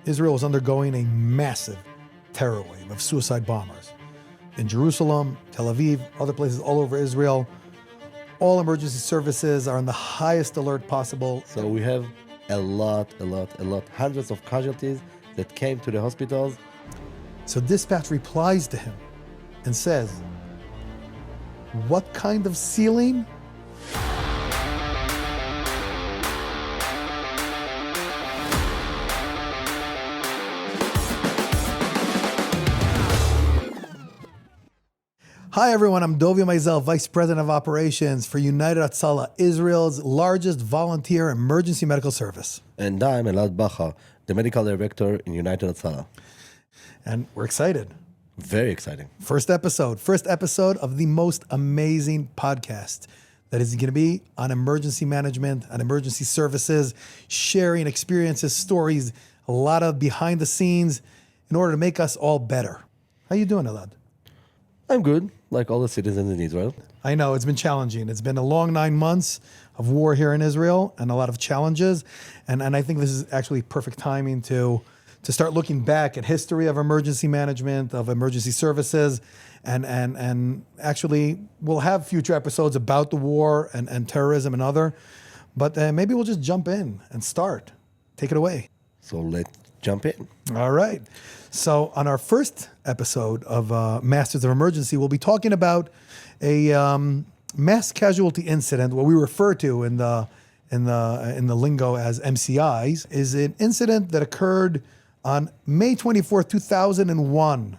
Israel was undergoing a massive terror wave of suicide bombers. In Jerusalem, Tel Aviv, other places all over Israel, all emergency services are on the highest alert possible. So we have a lot, hundreds of casualties that came to the hospitals. So dispatch replies to him and says, "What kind of ceiling?" Hi everyone, I'm Dovie Maisel, Vice President of Operations for United Hatzalah, Israel's largest volunteer emergency medical service. And I'm Elad Bachar, the medical director in United Hatzalah. And we're excited. Very exciting. First episode of the most amazing podcast that is going to be on emergency management, on emergency services, sharing experiences, stories, a lot of behind the scenes in order to make us all better. How you doing, Elad? I'm good, like all the citizens in Israel. I know, it's been challenging. It's been a long 9 months of war here in Israel and a lot of challenges. And I think this is actually perfect timing to start looking back at history of emergency management, of emergency services. And actually, we'll have future episodes about the war and terrorism and other. But maybe we'll just jump in and start. Take it away. So let's jump in. All right. So on our first episode of Masters of Emergency, we'll be talking about a mass casualty incident. What we refer to in the lingo as MCIs is an incident that occurred on May 24th, 2001,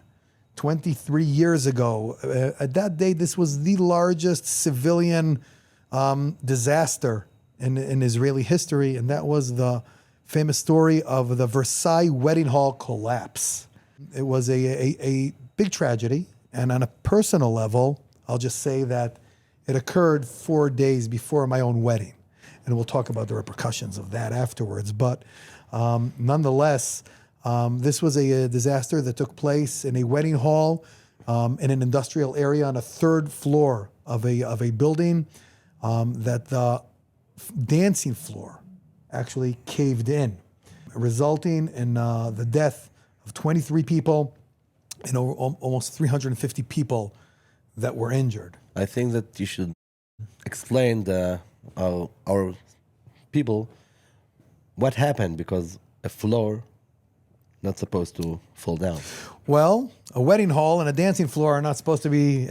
23 years ago. At that date, this was the largest civilian disaster in Israeli history, and that was the famous story of the Versailles wedding hall collapse. It was a big tragedy, and on a personal level, I'll just say that it occurred 4 days before my own wedding, and we'll talk about the repercussions of that afterwards. But nonetheless, this was a disaster that took place in a wedding hall in an industrial area on a third floor of a building that the dancing floor actually caved in, resulting in the death of 23 people and almost 350 people that were injured. I think that you should explain our people what happened, because a floor not supposed to fall down. Well, a wedding hall and a dancing floor are not supposed to be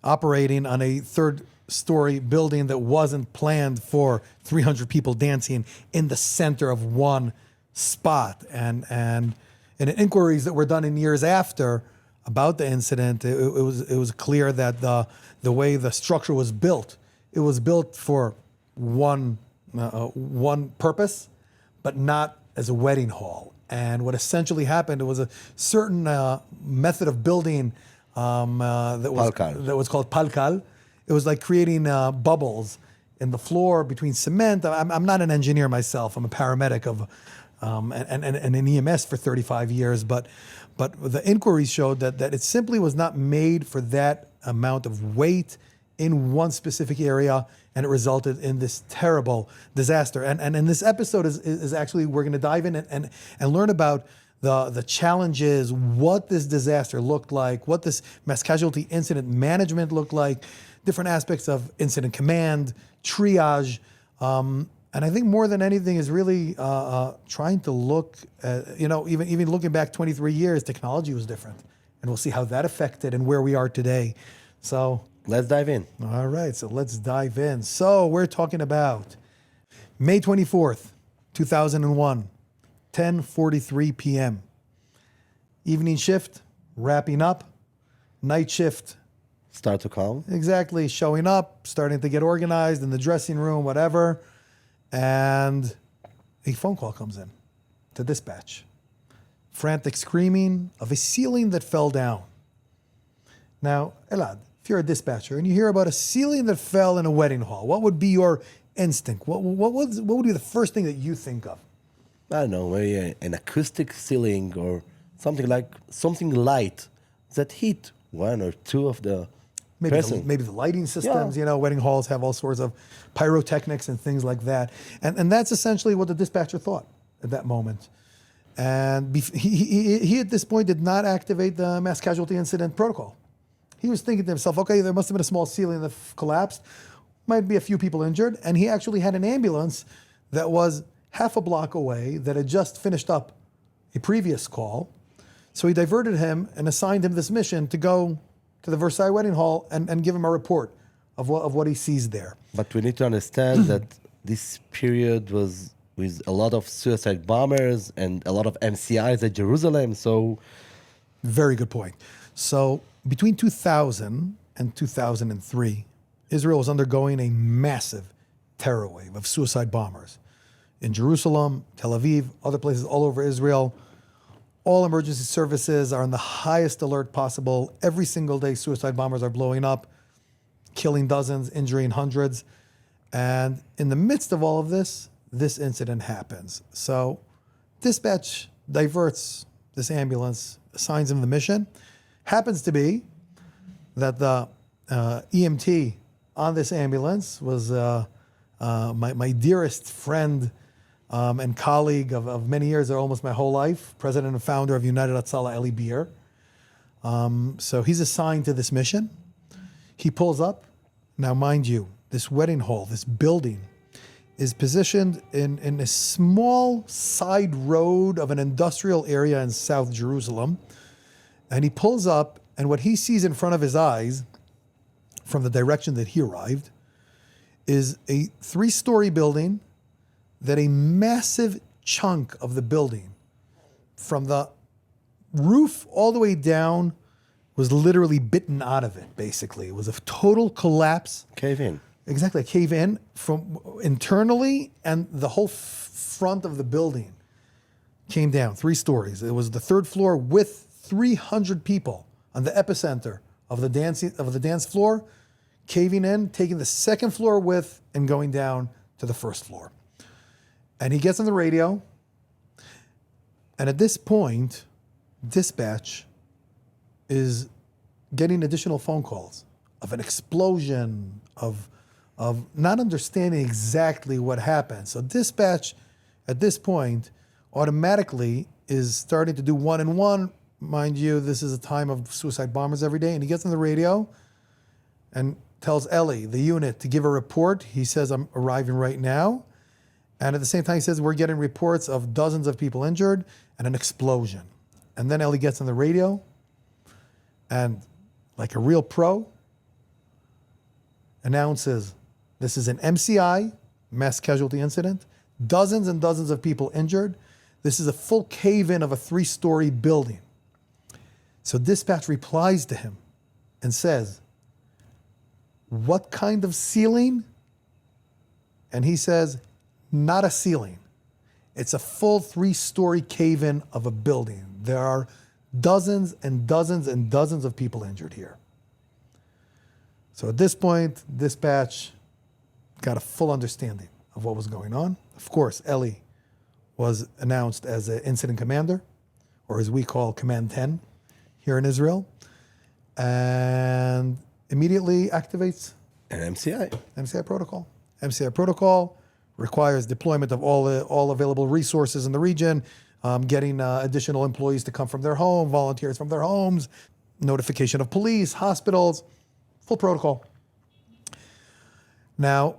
operating on a third-story building that wasn't planned for 300 people dancing in the center of one spot. And in inquiries that were done in years after about the incident, it was clear that the way the structure was built, it was built for one purpose, but not as a wedding hall. And what essentially happened, it was a certain method of building that was called palkal. It was like creating bubbles in the floor between cement. I'm not an engineer myself. I'm a paramedic and an EMS for 35 years. But the inquiries showed that it simply was not made for that amount of weight in one specific area, and it resulted in this terrible disaster. And in this episode is actually, we're going to dive in and learn about the challenges, what this disaster looked like, what this mass casualty incident management looked like, different aspects of incident command, triage. And I think more than anything is really trying to look at, even looking back 23 years, technology was different. And we'll see how that affected and where we are today. So let's dive in. All right, so let's dive in. So we're talking about May 24th, 2001, 10:43 p.m. Evening shift, wrapping up. Night shift. Start to calm. Exactly, showing up, starting to get organized in the dressing room, whatever. And a phone call comes in to dispatch. Frantic screaming of a ceiling that fell down. Now, Elad, if you're a dispatcher and you hear about a ceiling that fell in a wedding hall, what would be your instinct? What would be the first thing that you think of? I don't know, maybe an acoustic ceiling or something light that hit one or two of the Maybe the lighting systems, wedding halls have all sorts of pyrotechnics and things like that. And that's essentially what the dispatcher thought. at that moment. And he at this point did not activate the mass casualty incident protocol. He was thinking to himself, okay, there must have been a small ceiling that collapsed, might be a few people injured, and he actually had an ambulance that was half a block away that had just finished up a previous call. So he diverted him and assigned him this mission to go to the Versailles wedding hall and give him a report of what he sees there. But we need to understand that this period was with a lot of suicide bombers and a lot of MCIs at Jerusalem. So, very good point. So between 2000 and 2003, Israel was undergoing a massive terror wave of suicide bombers in Jerusalem, Tel Aviv, other places all over Israel. All emergency services are on the highest alert possible. Every single day, suicide bombers are blowing up, killing dozens, injuring hundreds. And in the midst of all of this, this incident happens. So dispatch diverts this ambulance, assigns him the mission. Happens to be that the EMT on this ambulance was my dearest friend and colleague of many years, almost my whole life, president and founder of United Hatzalah, Elad. So he's assigned to this mission. He pulls up. Now, mind you, this wedding hall, this building, is positioned in a small side road of an industrial area in South Jerusalem. And he pulls up, and what he sees in front of his eyes from the direction that he arrived is a 3-story building that a massive chunk of the building, from the roof all the way down, was literally bitten out of it, basically. It was a total collapse. cave in. Exactly, a cave in from internally, and the whole front of the building came down 3 stories. It was the 3rd floor with 300 people on the epicenter of the dance floor, caving in, taking the 2nd floor with, and going down to the 1st floor. And he gets on the radio, and at this point, dispatch is getting additional phone calls of an explosion, of not understanding exactly what happened. So dispatch, at this point, automatically is starting to do 1-1. Mind you, this is a time of suicide bombers every day. And he gets on the radio and tells Ellie, the unit, to give a report. He says, I'm arriving right now. And at the same time, he says, we're getting reports of dozens of people injured and an explosion. And then Ellie gets on the radio and, like a real pro, announces this is an MCI, mass casualty incident, dozens and dozens of people injured. This is a full cave-in of a 3-story building. So dispatch replies to him and says, what kind of ceiling? And he says, not a ceiling. It's a full 3-story cave-in of a building. There are dozens and dozens and dozens of people injured here. So at this point, dispatch got a full understanding of what was going on. Of course, Ellie was announced as an incident commander, or as we call Command 10 here in Israel, and immediately activates An MCI. MCI protocol. MCI protocol requires deployment of all available resources in the region, getting additional employees to come from their home, volunteers from their homes, notification of police, hospitals, full protocol. Now,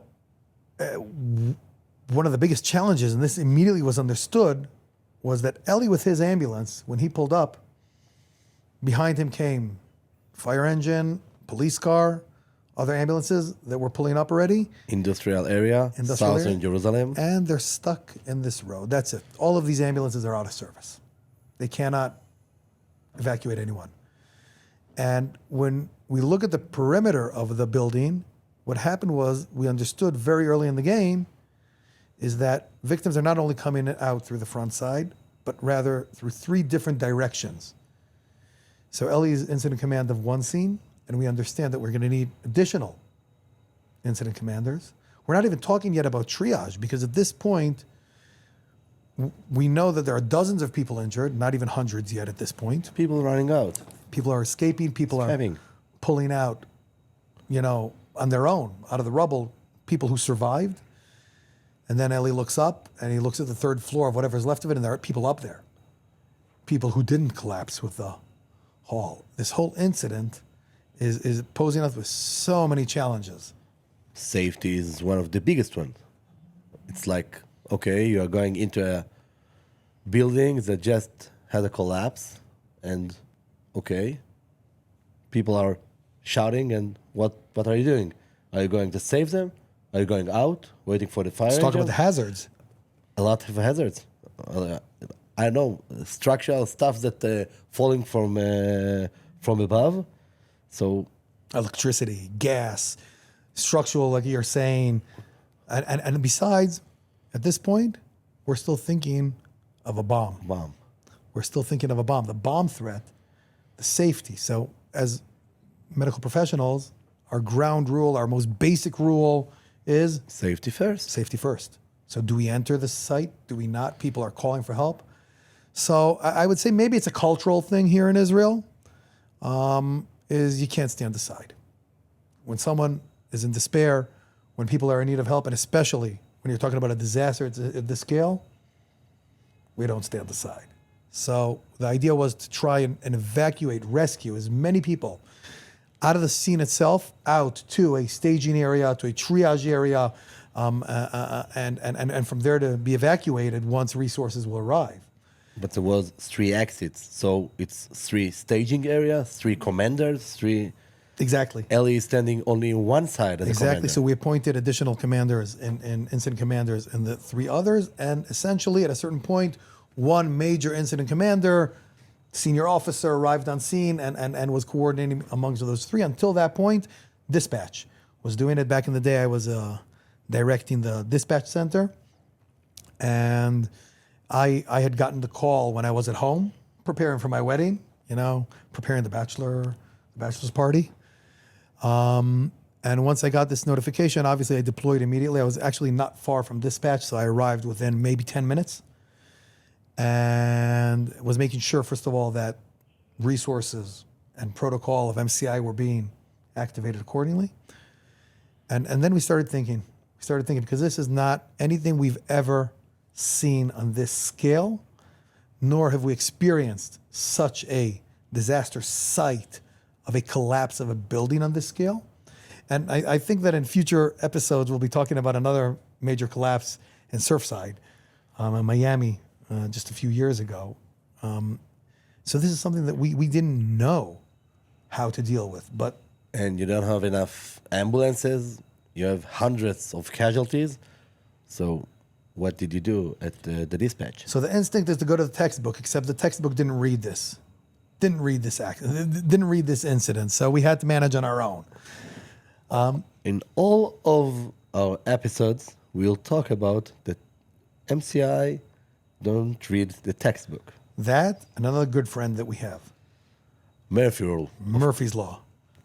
one of the biggest challenges, and this immediately was understood, was that Ellie with his ambulance, when he pulled up, behind him came fire engine, police car, other ambulances that were pulling up already. Industrial area, southern Jerusalem. And they're stuck in this road. That's it. All of these ambulances are out of service. They cannot evacuate anyone. And when we look at the perimeter of the building, what happened was we understood very early in the game is that victims are not only coming out through the front side, but rather through 3 different directions. So Ellie is incident command of one scene, and we understand that we're going to need additional incident commanders. We're not even talking yet about triage, because at this point, we know that there are dozens of people injured, not even hundreds yet at this point. People running out. People are escaping, people are pulling out, on their own, out of the rubble, people who survived. And then Eli looks up and he looks at the third floor of whatever's left of it, and there are people up there. People who didn't collapse with the hall. This whole incident is posing us with so many challenges. Safety is one of the biggest ones. It's like, okay, you are going into a building that just had a collapse, and okay, people are shouting, and what are you doing? Are you going to save them? Are you going out, waiting for the fire Let's talk about engine? the hazards. A lot of hazards. I don't know, structural stuff that falling from above. So Electricity, gas, structural, like you're saying. And besides, at this point, we're still thinking of a bomb. We're still thinking of a bomb. The bomb threat, the safety. So as medical professionals, our ground rule, our most basic rule is safety first. safety first. So do we enter the site? Do we not? People are calling for help. So I would say maybe it's a cultural thing here in Israel, is you can't stand aside. When someone is in despair, when people are in need of help, and especially when you're talking about a disaster at this scale, we don't stand aside. So the idea was to try and evacuate, rescue as many people out of the scene itself, out to a staging area, to a triage area, and from there to be evacuated once resources will arrive. But there was 3 exits, so it's 3 staging areas, 3 commanders, 3. Exactly. Ellie is standing only in one side as a Exactly. commander. So we appointed additional commanders and incident commanders in the 3 others, and essentially at a certain point, one major incident commander, senior officer, arrived on scene and was coordinating amongst those 3. Until that point, dispatch was doing it. Back in the day, I was directing the dispatch center, and I had gotten the call when I was at home preparing for my wedding, preparing the bachelor's party. And once I got this notification, obviously I deployed immediately. I was actually not far from dispatch, so I arrived within maybe 10 minutes and was making sure, first of all, that resources and protocol of MCI were being activated accordingly. And then we started thinking, because this is not anything we've ever seen on this scale, nor have we experienced such a disaster site of a collapse of a building on this scale. And I think that in future episodes, we'll be talking about another major collapse in Surfside, in Miami, just a few years ago. So this is something that we didn't know how to deal with. And you don't have enough ambulances. You have hundreds of casualties. So what did you do at the dispatch? So the instinct is to go to the textbook, except the textbook didn't read this. Didn't read this incident. So we had to manage on our own. In all of our episodes, we'll talk about that MCI don't read the textbook. That, another good friend that we have. Murphy rule. Murphy's Law.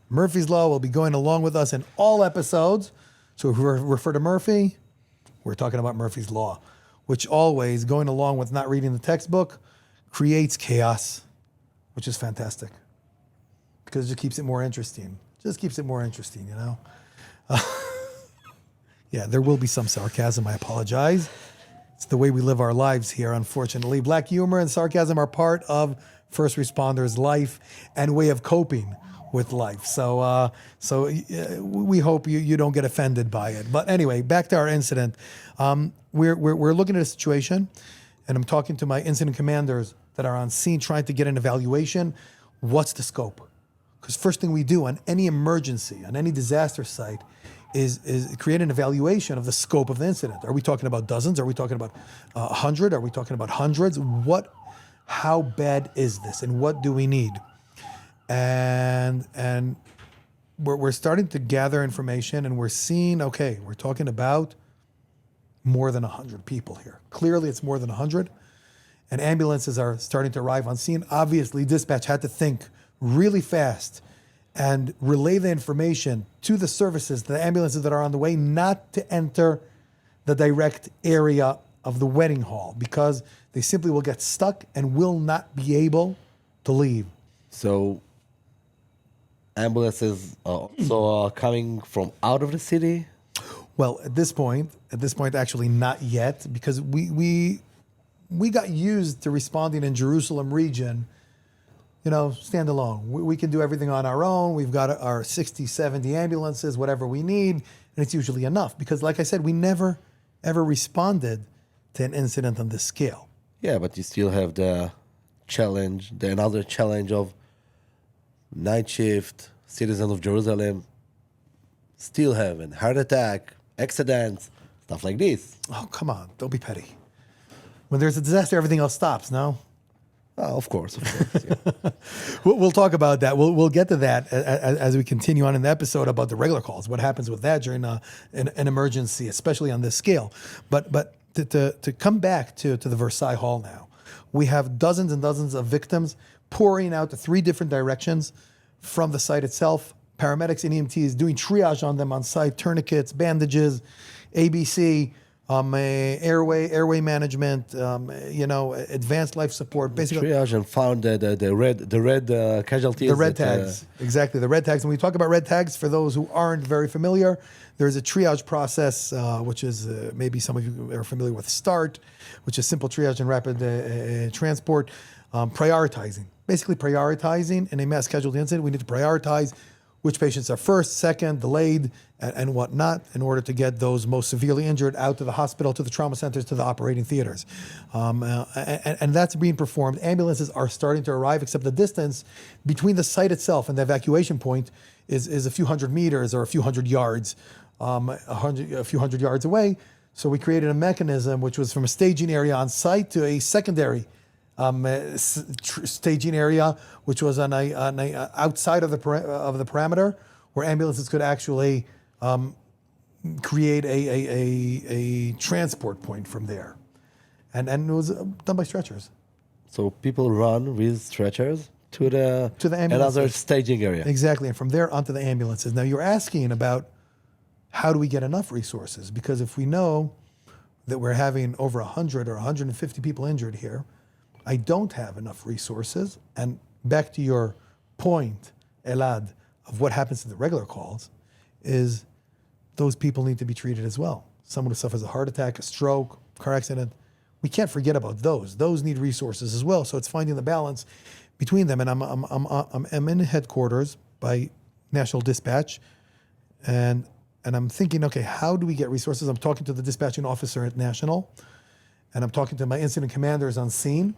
Murphy's Law will be going along with us in all episodes. So if we refer to Murphy, we're talking about Murphy's Law, which always, going along with not reading the textbook, creates chaos, which is fantastic because it just keeps it more interesting. Yeah, there will be some sarcasm. I apologize. It's the way we live our lives here, unfortunately. Black humor and sarcasm are part of first responders' life and way of coping with life. So we hope you don't get offended by it. But anyway, back to our incident. We're looking at a situation, and I'm talking to my incident commanders that are on scene trying to get an evaluation. What's the scope? Because first thing we do on any emergency, on any disaster site, is create an evaluation of the scope of the incident. Are we talking about dozens? Are we talking about 100? Are we talking about hundreds? How bad is this, and what do we need? And we're starting to gather information, and we're seeing, okay, we're talking about more than 100 people here. Clearly, it's more than 100, and ambulances are starting to arrive on scene. Obviously, dispatch had to think really fast and relay the information to the services, the ambulances that are on the way, not to enter the direct area of the wedding hall because they simply will get stuck and will not be able to leave. So ambulances are also coming from out of the city? Well, at this point, actually not yet, because we got used to responding in Jerusalem region, standalone. We can do everything on our own. We've got our 60, 70 ambulances, whatever we need, and it's usually enough. Because like I said, we never, ever responded to an incident on this scale. Yeah, but you still have the another challenge of night shift, citizens of Jerusalem still having heart attack, accidents, stuff like this. Oh, come on. Don't be petty. When there's a disaster, everything else stops, no? Oh, of course. Yeah. We'll talk about that. We'll get to that as we continue on in the episode about the regular calls. What happens with that during an emergency, especially on this scale. But to come back to the Versailles Hall now, we have dozens and dozens of victims pouring out to 3 different directions from the site itself. Paramedics and EMTs doing triage on them on site, tourniquets, bandages, ABC, airway management, advanced life support. Basically, triage and found the red casualties. The red tags, exactly, the red tags. When we talk about red tags, for those who aren't very familiar, there's a triage process, which is maybe some of you are familiar with START, which is simple triage and rapid transport. Basically prioritizing in a mass casualty incident. We need to prioritize which patients are first, second, delayed, and whatnot, in order to get those most severely injured out to the hospital, to the trauma centers, to the operating theaters. And that's being performed. Ambulances are starting to arrive, except the distance between the site itself and the evacuation point is a few hundred meters or a few hundred yards, a few hundred yards away. So we created a mechanism which was from a staging area on site to a secondary staging area, which was on a outside of the parameter, where ambulances could actually create a transport point from there, and it was done by stretchers. So people run with stretchers to the ambulances. Another staging area. Exactly, and from there onto the ambulances. Now you're asking about how do we get enough resources? Because if we know that we're having over 100 or 150 people injured here, I don't have enough resources. And back to your point, Elad, of what happens to the regular calls, is those people need to be treated as well. Someone who suffers a heart attack, a stroke, car accident, we can't forget about those. Those need resources as well. So it's finding the balance between them. And I'm in headquarters by National Dispatch, and I'm thinking, okay, how do we get resources? I'm talking to the dispatching officer at National, and I'm talking to my incident commanders on scene.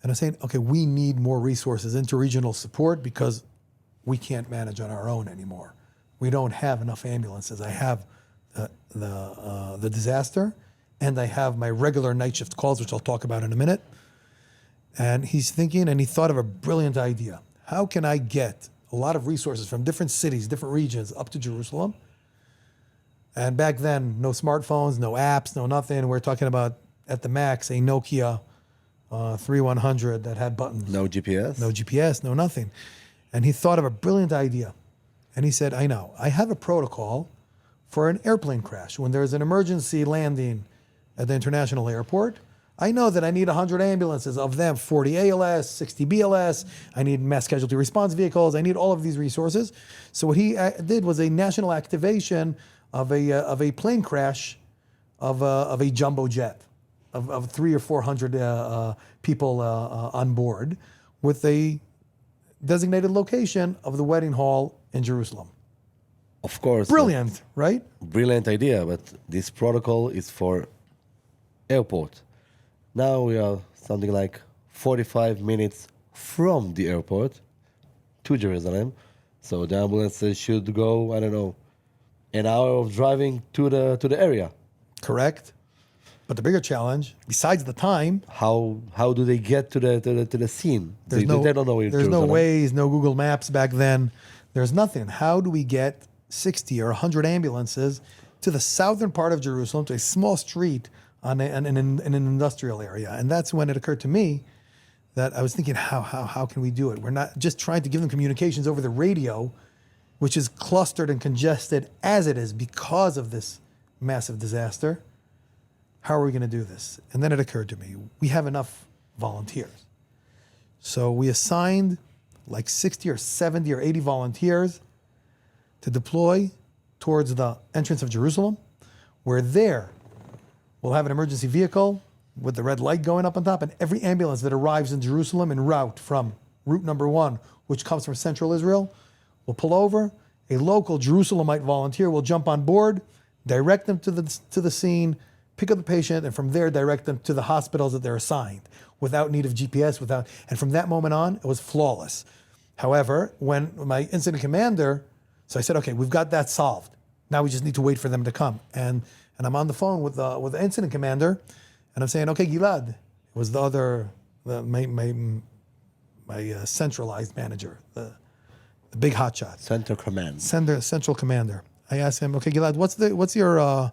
And I'm saying, okay, we need more resources, interregional support, because we can't manage on our own anymore. We don't have enough ambulances. I have the disaster, and I have my regular night shift calls, which I'll talk about in a minute. And he's thinking, and he thought of a brilliant idea. How can I get a lot of resources from different cities, different regions up to Jerusalem? And back then, no smartphones, no apps, no nothing. We're talking about, at the max, a Nokia 3100 that had buttons. No GPS? No GPS, no nothing. And he thought of a brilliant idea. And he said, I know, I have a protocol for an airplane crash. When there's an emergency landing at the international airport, I know that I need 100 ambulances, of them 40 ALS, 60 BLS, I need mass casualty response vehicles, I need all of these resources. So what he did was a national activation of a plane crash of a jumbo jet of 300 or 400 people on board, with a designated location of the wedding hall in Jerusalem. Of course. Brilliant, right? Brilliant idea, but this protocol is for airport. Now we are something like 45 minutes from the airport to Jerusalem. So the ambulances should go, I don't know, an hour of driving to the area. Correct. But the bigger challenge, besides the time, how do they get to the scene? They don't know where. There's no Waze, no Google Maps back then. There's nothing. How do we get 60 or 100 ambulances to the southern part of Jerusalem, to a small street in an industrial area? And that's when it occurred to me that I was thinking, how can we do it? We're not just trying to give them communications over the radio, which is clustered and congested as it is because of this massive disaster. How are we going to do this? And then it occurred to me, we have enough volunteers. So we assigned like 60 or 70 or 80 volunteers to deploy towards the entrance of Jerusalem, where there we'll have an emergency vehicle with the red light going up on top, and every ambulance that arrives in Jerusalem en route from route number 1, which comes from central Israel, will pull over. A local Jerusalemite volunteer will jump on board, direct them to the scene, pick up the patient, and from there direct them to the hospitals that they're assigned without need of GPS, and from that moment on, it was flawless. However, when my incident commander, so I said, okay, we've got that solved. Now we just need to wait for them to come. And I'm on the phone with the incident commander, and I'm saying, okay, Elad, it was my centralized manager, the big hotshot. Central commander. I asked him, okay, Elad, what's your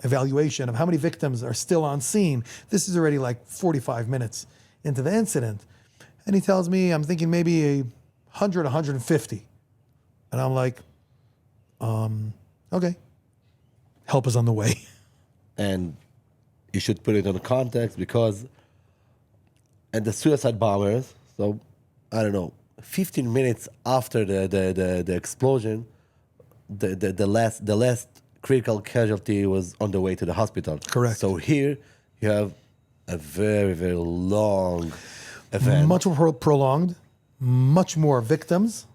evaluation of how many victims are still on scene? This is already like 45 minutes into the incident. And he tells me, I'm thinking maybe 100, 150. And I'm like, okay, help is on the way. And you should put it in context because and the suicide bombers, so I don't know, 15 minutes after the explosion, the last critical casualty was on the way to the hospital. Correct. So here you have a very, very long event. Much more prolonged, much more victims.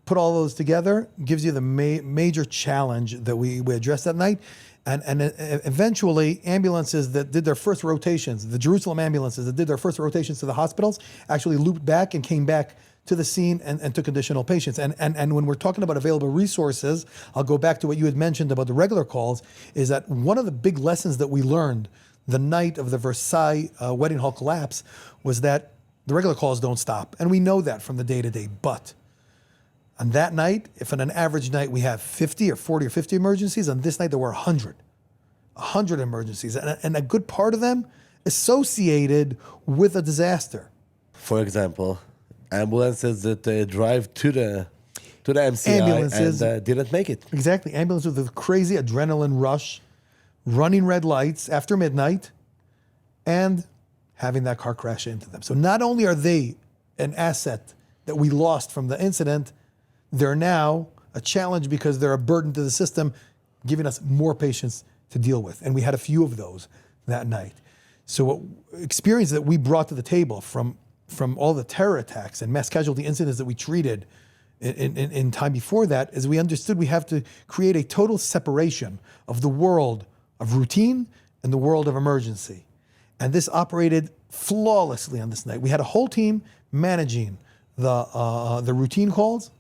Put all those together, gives you the major challenge that we addressed that night. And eventually, ambulances that did their first rotations, the Jerusalem ambulances that did their first rotations to the hospitals, actually looped back and came back to the scene and took additional patients. And when we're talking about available resources, I'll go back to what you had mentioned about the regular calls, is that one of the big lessons that we learned the night of the Versailles wedding hall collapse was that the regular calls don't stop. And we know that from the day-to-day. But on that night, if on an average night we have 50 or 40 or 50 emergencies, on this night there were 100 emergencies. And a good part of them associated with a disaster. For example, ambulances that drive to the MCI Ambulances, and didn't make it. Exactly. Ambulances with a crazy adrenaline rush, running red lights after midnight, and having that car crash into them. So not only are they an asset that we lost from the incident, they're now a challenge because they're a burden to the system, giving us more patients to deal with. And we had a few of those that night. So what experience that we brought to the table from all the terror attacks and mass casualty incidents that we treated in time before that is we understood we have to create a total separation of the world of routine and the world of emergency. And this operated flawlessly on this night. We had a whole team managing the routine calls,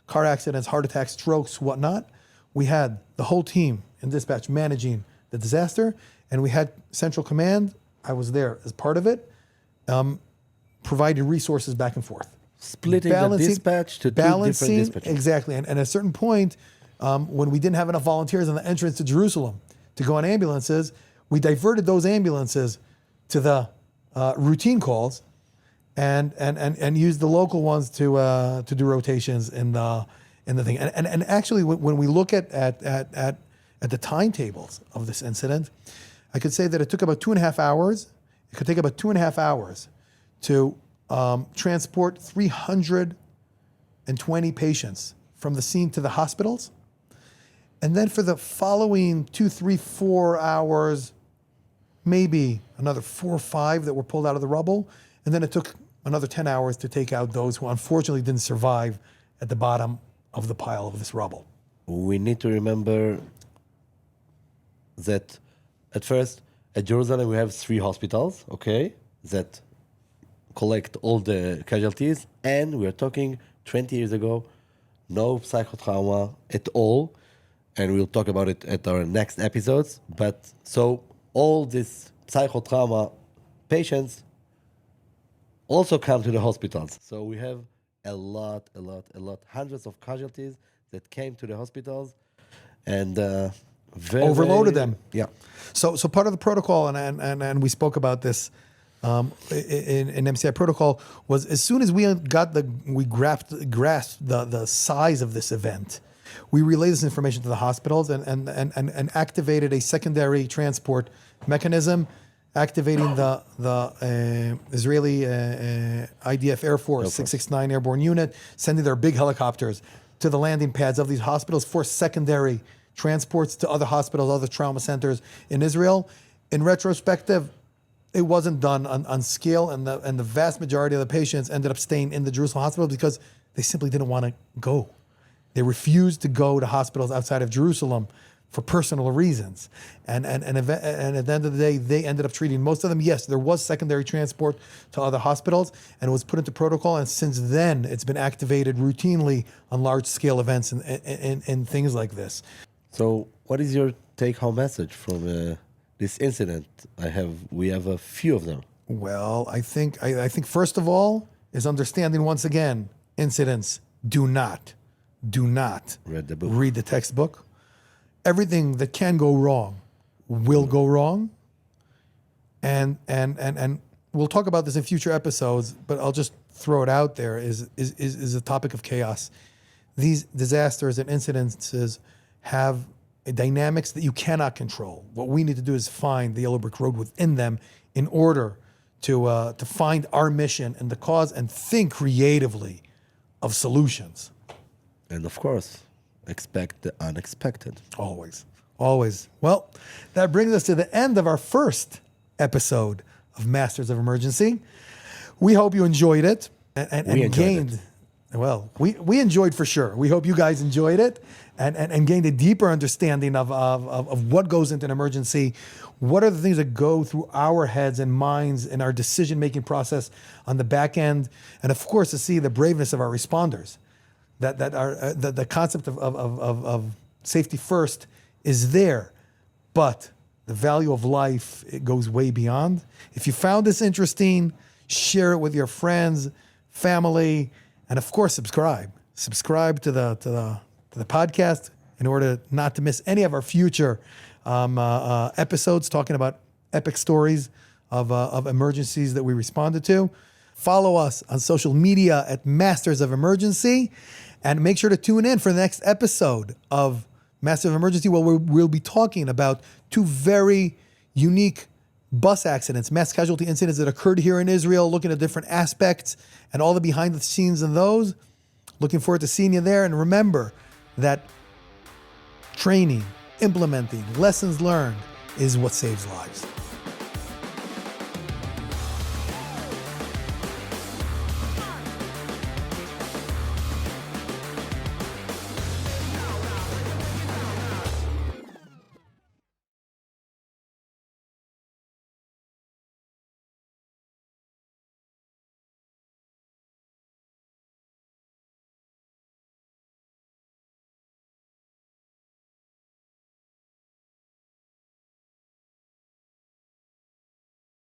car accidents, heart attacks, strokes, whatnot. We had the whole team in dispatch managing the disaster, and we had central command. I was there as part of it, providing resources back and forth. Splitting the dispatch to two different dispatches. Exactly. And at a certain point, when we didn't have enough volunteers on the entrance to Jerusalem to go on ambulances, we diverted those ambulances to the routine calls and used the local ones to do rotations in the thing. And actually, when we look at the timetables of this incident, I could say that it took about 2.5 hours. It could take about 2.5 hours to transport 320 patients from the scene to the hospitals. And then for the following 2, 3, 4 hours, maybe another 4 or 5 that were pulled out of the rubble. And then it took another 10 hours to take out those who unfortunately didn't survive at the bottom of the pile of this rubble. We need to remember that at first, at Jerusalem, we have 3 hospitals, okay, that collect all the casualties. And we're talking 20 years ago, no psychotrauma at all. And we'll talk about it at our next episodes. But so all these psychotrauma patients also come to the hospitals. So we have a lot, hundreds of casualties that came to the hospitals and overloaded them. Yeah. So part of the protocol, and we spoke about this in MCI protocol, was as soon as we grasped the size of this event, we relayed this information to the hospitals and activated a secondary transport mechanism, activating the Israeli IDF Air Force 669 Airborne Unit, sending their big helicopters to the landing pads of these hospitals for secondary transports to other hospitals, other trauma centers in Israel. In retrospective, it wasn't done on scale, and the vast majority of the patients ended up staying in the Jerusalem hospital because they simply didn't want to go. They refused to go to hospitals outside of Jerusalem for personal reasons. And at the end of the day, they ended up treating most of them. Yes, there was secondary transport to other hospitals, and it was put into protocol. And since then, it's been activated routinely on large-scale events and things like this. So, what is your take-home message from this incident? We have a few of them. Well, I think first of all is understanding once again, incidents do not Read the book. read the textbook. Everything that can go wrong will go wrong. And we'll talk about this in future episodes, but I'll just throw it out there is a topic of chaos. These disasters and incidences have dynamics that you cannot control. What we need to do is find the yellow brick road within them in order to find our mission and the cause and think creatively of solutions. And of course, expect the unexpected. Always. Well, that brings us to the end of our first episode of Masters of Emergency. We hope you enjoyed it and gained. Well, we enjoyed for sure. We hope you guys enjoyed it and gained a deeper understanding of what goes into an emergency. What are the things that go through our heads and minds in our decision-making process on the back end? And of course, to see the braveness of our responders. The concept of safety first is there, but the value of life, it goes way beyond. If you found this interesting, share it with your friends, family, and of course, subscribe. Subscribe to the podcast in order not to miss any of our future episodes talking about epic stories of emergencies that we responded to. Follow us on social media at Masters of Emergency, and make sure to tune in for the next episode of Masters of Emergency, where we'll be talking about two very unique bus accidents, mass casualty incidents that occurred here in Israel, looking at different aspects and all the behind the scenes in those. Looking forward to seeing you there. And remember that training, implementing, lessons learned is what saves lives.